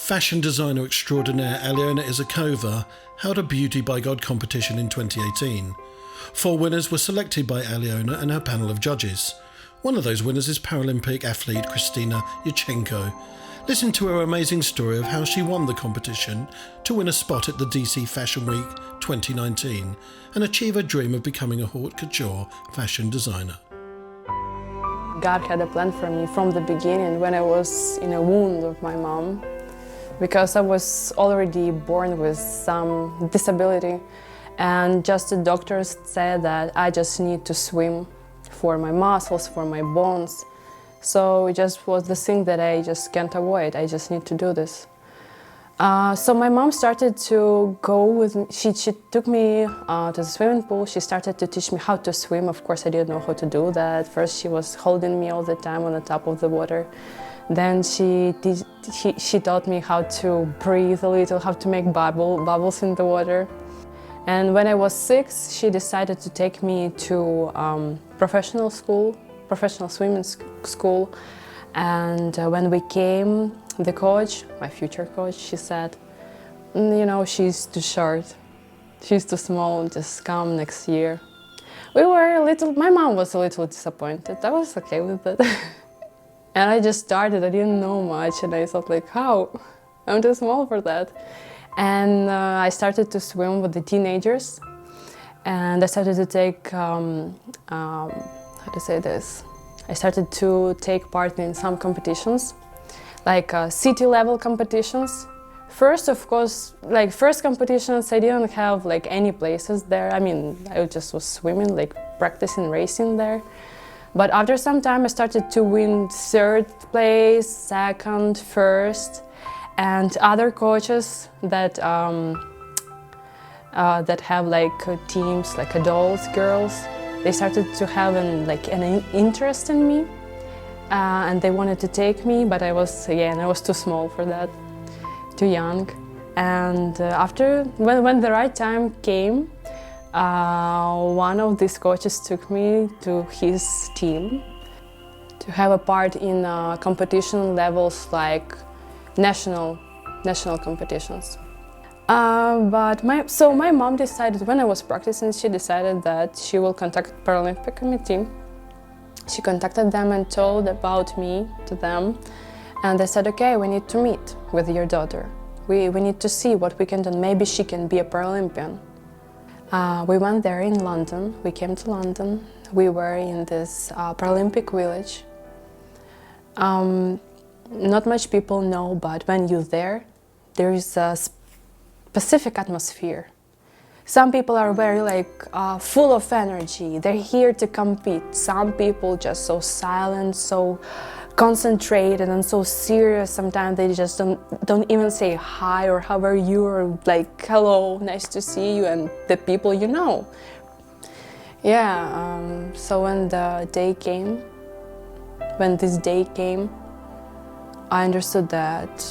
Fashion designer extraordinaire Aleona Isakova held a Beauty by God competition in 2018. 4 winners were selected by Aleona and her panel of judges. One of those winners is Paralympic athlete Khrystyna Yurchenko. Listen to her amazing story of how she won the competition to win a spot at the DC Fashion Week 2019 and achieve her dream of becoming a Haute Couture fashion designer. God had a plan for me from the beginning when I was in a womb of my mom, because I was already born with some disability, and just the doctors said that I just need to swim for my muscles, for my bones. So it just was the thing that I just can't avoid. I just need to do this. So my mom started to go with me. She took me to the swimming pool. She started to teach me how to swim. Of course, I didn't know how to do that. First, she was holding me all the time on the top of the water. Then she taught me how to breathe a little, how to make bubbles in the water. And when I was 6, she decided to take me to professional swimming school. And when we came, the coach, my future coach, she said, you know, she's too short, she's too small, just come next year. My mom was a little disappointed. I was okay with it. And I just started, I didn't know much, and I thought like, how? I'm too small for that. And I started to swim with the teenagers, and I started to take, how to say this? I started to take part in some competitions, like city-level competitions. First, of course, like first competitions, I didn't have like any places there. I mean, I just was swimming, like practicing racing there. But after some time, I started to win 3rd place, 2nd, 1st, and other coaches that have like teams, like adults, girls. They started to have an interest in me, and they wanted to take me, but I was too small for that, too young. And when the right time came, one of these coaches took me to his team to have a part in competition levels like national competitions. But my mom decided, when I was practicing, she decided that she will contact Paralympic committee. She contacted them and told about me to them, and they said, okay, we need to meet with your daughter. We need to see what we can do. Maybe she can be a Paralympian. We went there in London. We came to London. We were in this Paralympic village. Not much people know, but when you're there is a specific atmosphere. Some people are very full of energy. They're here to compete. Some people just so silent, so concentrated and so serious. Sometimes they just don't even say hi or how are you, or like hello, nice to see you, and the people you know. Yeah, so when this day came, I understood that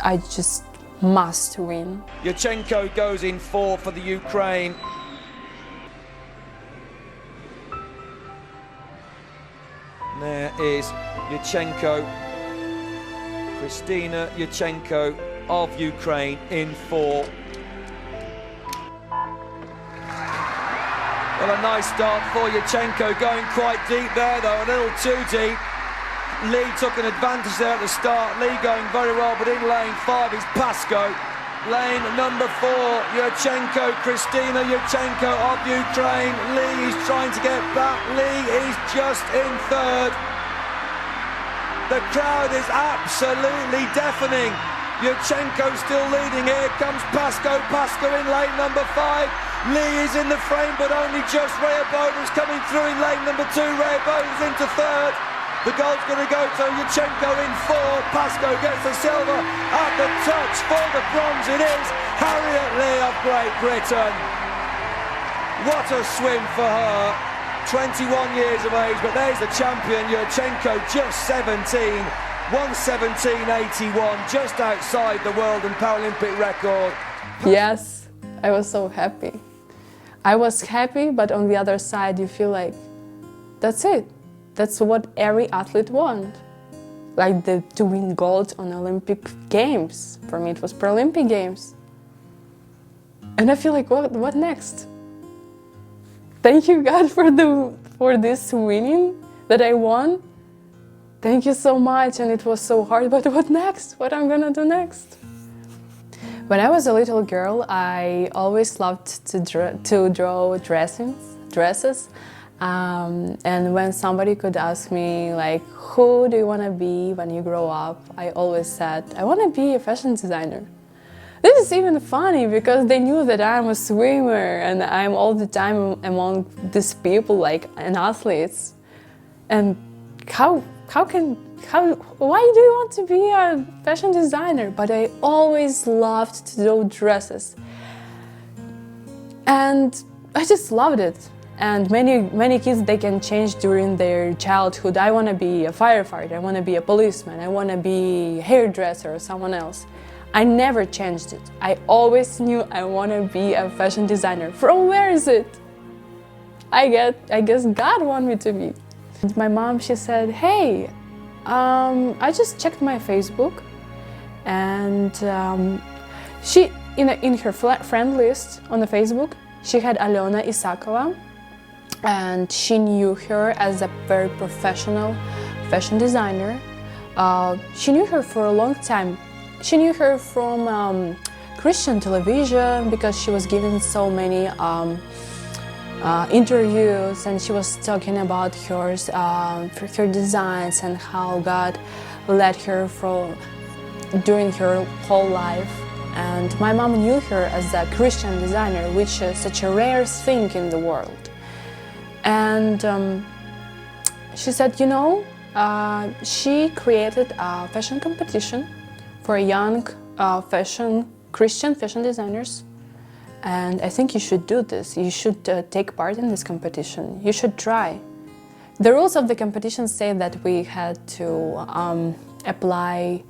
I just must win. Yurchenko goes in 4 for the Ukraine. There is Yurchenko, Khrystyna Yurchenko of Ukraine in 4. Well, a nice start for Yurchenko, going quite deep there though, a little too deep. Lee took an advantage there at the start. Lee going very well, but in lane 5 is Pasco. Lane number 4, Yurchenko, Khrystyna Yurchenko of Ukraine. Lee is trying to get back. Lee is just in 3rd. The crowd is absolutely deafening. Yurchenko still leading. Here comes Pasco. Pasco in lane number 5. Lee is in the frame, but only just. Rayaboda's coming through in lane number 2. Rayaboda's into 3rd. The gold's going to go to Yurchenko in 4. Pasco gets the silver at the touch for the bronze. It is Harriet Lee of Great Britain. What a swim for her. 21 years of age, but there's the champion, Yurchenko, just 17. 1:17.81, just outside the world and Paralympic record. Yes, I was so happy. I was happy, but on the other side, you feel like, that's it. That's what every athlete wants. like to win gold on Olympic Games. For me, it was Paralympic Games. And I feel like, what next? Thank you, God, for this winning that I won. Thank you so much, and it was so hard, but what next? What I'm gonna do next? When I was a little girl, I always loved to draw dresses. And when somebody could ask me, like, who do you want to be when you grow up? I always said, I want to be a fashion designer. This is even funny because they knew that I'm a swimmer and I'm all the time among these people, like, and athletes. And why do you want to be a fashion designer? But I always loved to do dresses. And I just loved it. And many kids, they can change during their childhood. I want to be a firefighter, I want to be a policeman, I want to be a hairdresser or someone else. I never changed it. I always knew I want to be a fashion designer. From where is it? I guess God wanted me to be. And my mom, she said, hey, I just checked my Facebook, and she, in her friend list on the Facebook, she had Aleona Isakova, and she knew her as a very professional fashion designer. She knew her for a long time. She knew her from Christian television because she was given so many interviews, and she was talking about her designs and how God led her during her whole life. And my mom knew her as a Christian designer, which is such a rare thing in the world. And she said, she created a fashion competition for young Christian fashion designers. And I think you should do this. You should take part in this competition. You should try. The rules of the competition say that we had to upload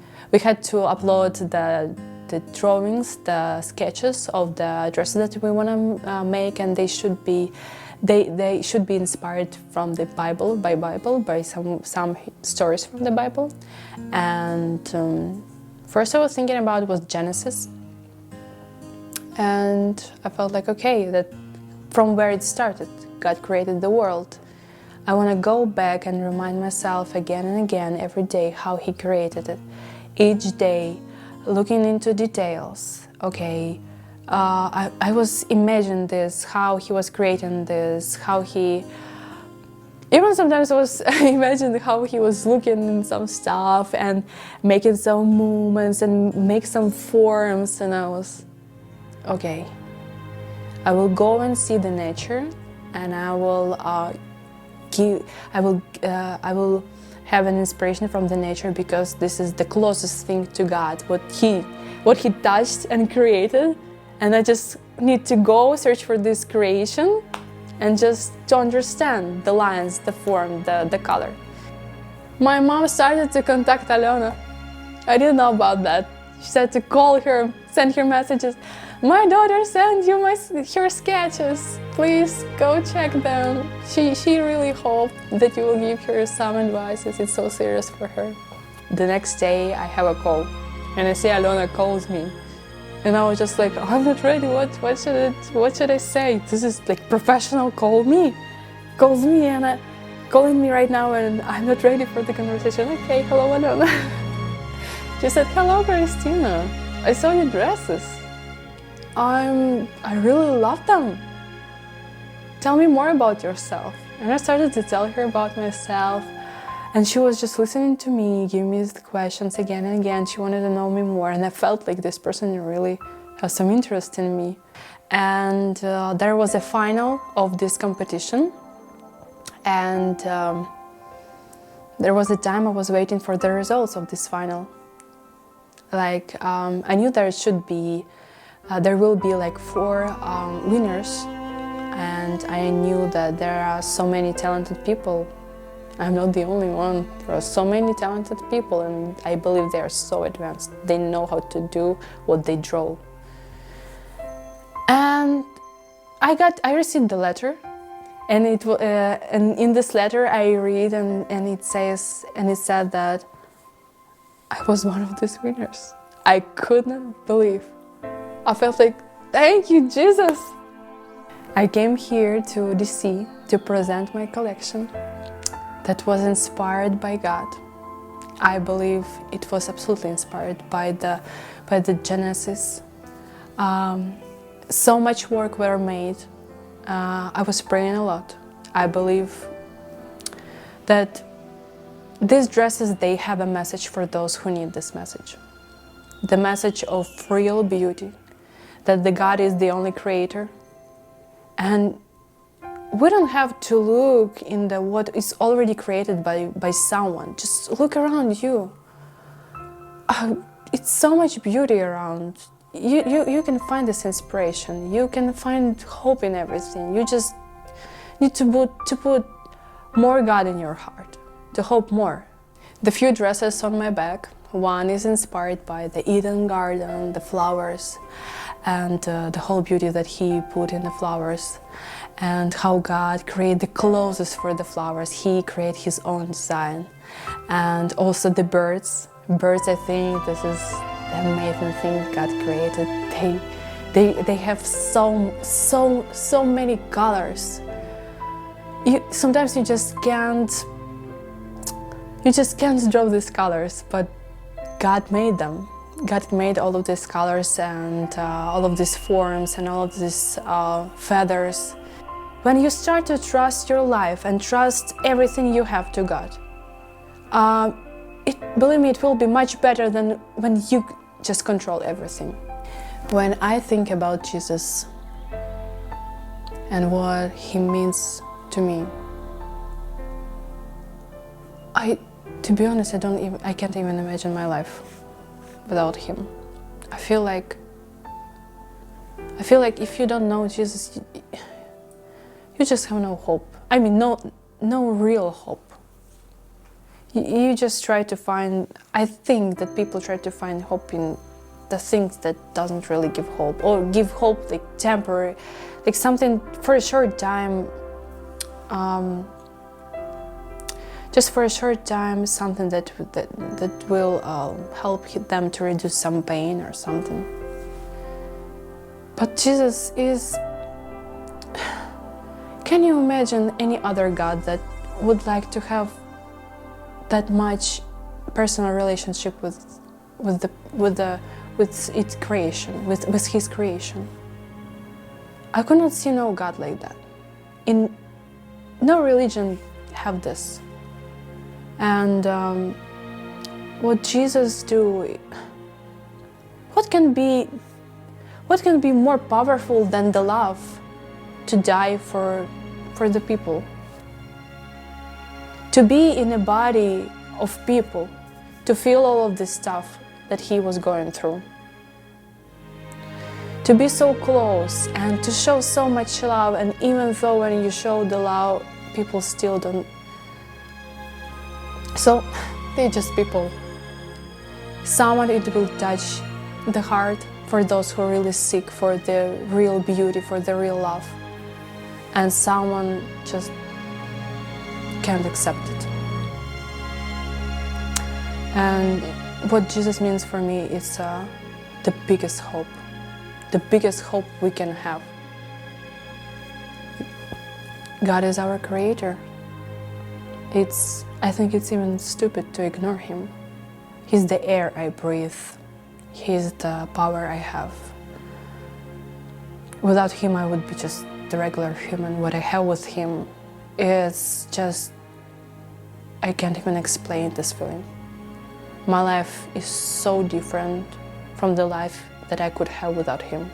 the drawings, the sketches of the dresses that we want to make, and they should be inspired from the Bible, by some stories from the Bible. And first I was thinking about was Genesis. And I felt like, okay, that from where it started, God created the world. I want to go back and remind myself again and again, every day, how He created it. Each day, looking into details. Okay, I was imagining this, how He was creating this, how He... Even sometimes I was imagining how He was looking in some stuff and making some movements and make some forms, and I was... okay, I will go and see the nature, and I will have an inspiration from the nature, because this is the closest thing to God, what He touched and created, and I just need to go search for this creation and just to understand the lines, the form, the color. My mom started to contact Aleona. I didn't know about that. She said to call her, send her messages. My daughter sent you her sketches. Please go check them. She really hoped that you will give her some advices. It's so serious for her. The next day I have a call, and I see Aleona calls me, and I was just like, oh, I'm not ready. What should I say? This is like professional. Calls me, and calling me right now, and I'm not ready for the conversation. Okay, hello, Aleona. She said, hello, Khrystyna. I saw your dresses. I really love them. Tell me more about yourself. And I started to tell her about myself, and she was just listening to me, giving me the questions again and again. She wanted to know me more, and I felt like this person really has some interest in me. And there was a final of this competition, and there was a time I was waiting for the results of this final. Like, I knew there should be there will be like 4 winners, and I knew that there are so many talented people. I'm not the only one. There are so many talented people, and I believe they are so advanced. They know how to do what they draw. And I received the letter, and and in this letter I read, and it said that I was one of these winners. I could not believe. I felt like, thank you, Jesus. I came here to DC to present my collection that was inspired by God. I believe it was absolutely inspired by the Genesis. So much work were made. I was praying a lot. I believe that these dresses, they have a message for those who need this message. The message of real beauty, that the God is the only creator. And we don't have to look in the what is already created by someone. Just look around you. It's so much beauty around. You can find this inspiration. You can find hope in everything. You just need to put more God in your heart, to hope more. The few dresses on my back, one is inspired by the Eden garden, the flowers, and the whole beauty that He put in the flowers, and how God created the clothes for the flowers. He created His own design. And also the birds. Birds, I think this is the amazing thing God created. They have so many colors. Sometimes you just can't draw these colors, but God made them. God made all of these colors and all of these forms and all of these feathers. When you start to trust your life and trust everything you have to God, believe me, it will be much better than when you just control everything. When I think about Jesus and what He means to me, to be honest, I can't even imagine my life without Him. I feel like if you don't know Jesus, you just have no hope. I mean, no real hope. You just try to find, I think that people try to find hope in the things that doesn't really give hope, or give hope like temporary, like something for a short time, just for a short time, something that will help them to reduce some pain or something. But Jesus is, can you imagine any other God that would like to have that much personal relationship with its creation, with His creation? I could not see no God like that. In no religion have this. And what Jesus do, what can be more powerful than the love to die for the people? To be in a body of people, to feel all of this stuff that He was going through. To be so close and to show so much love, and even though when you show the love, people still don't. So they're just people. Someone it will touch the heart for those who really seek for the real beauty, for the real love. And someone just can't accept it. And what Jesus means for me is the biggest hope we can have. God is our creator. I think it's even stupid to ignore Him. He's the air I breathe. He's the power I have. Without Him, I would be just the regular human. What I have with Him is just, I can't even explain this feeling. My life is so different from the life that I could have without Him.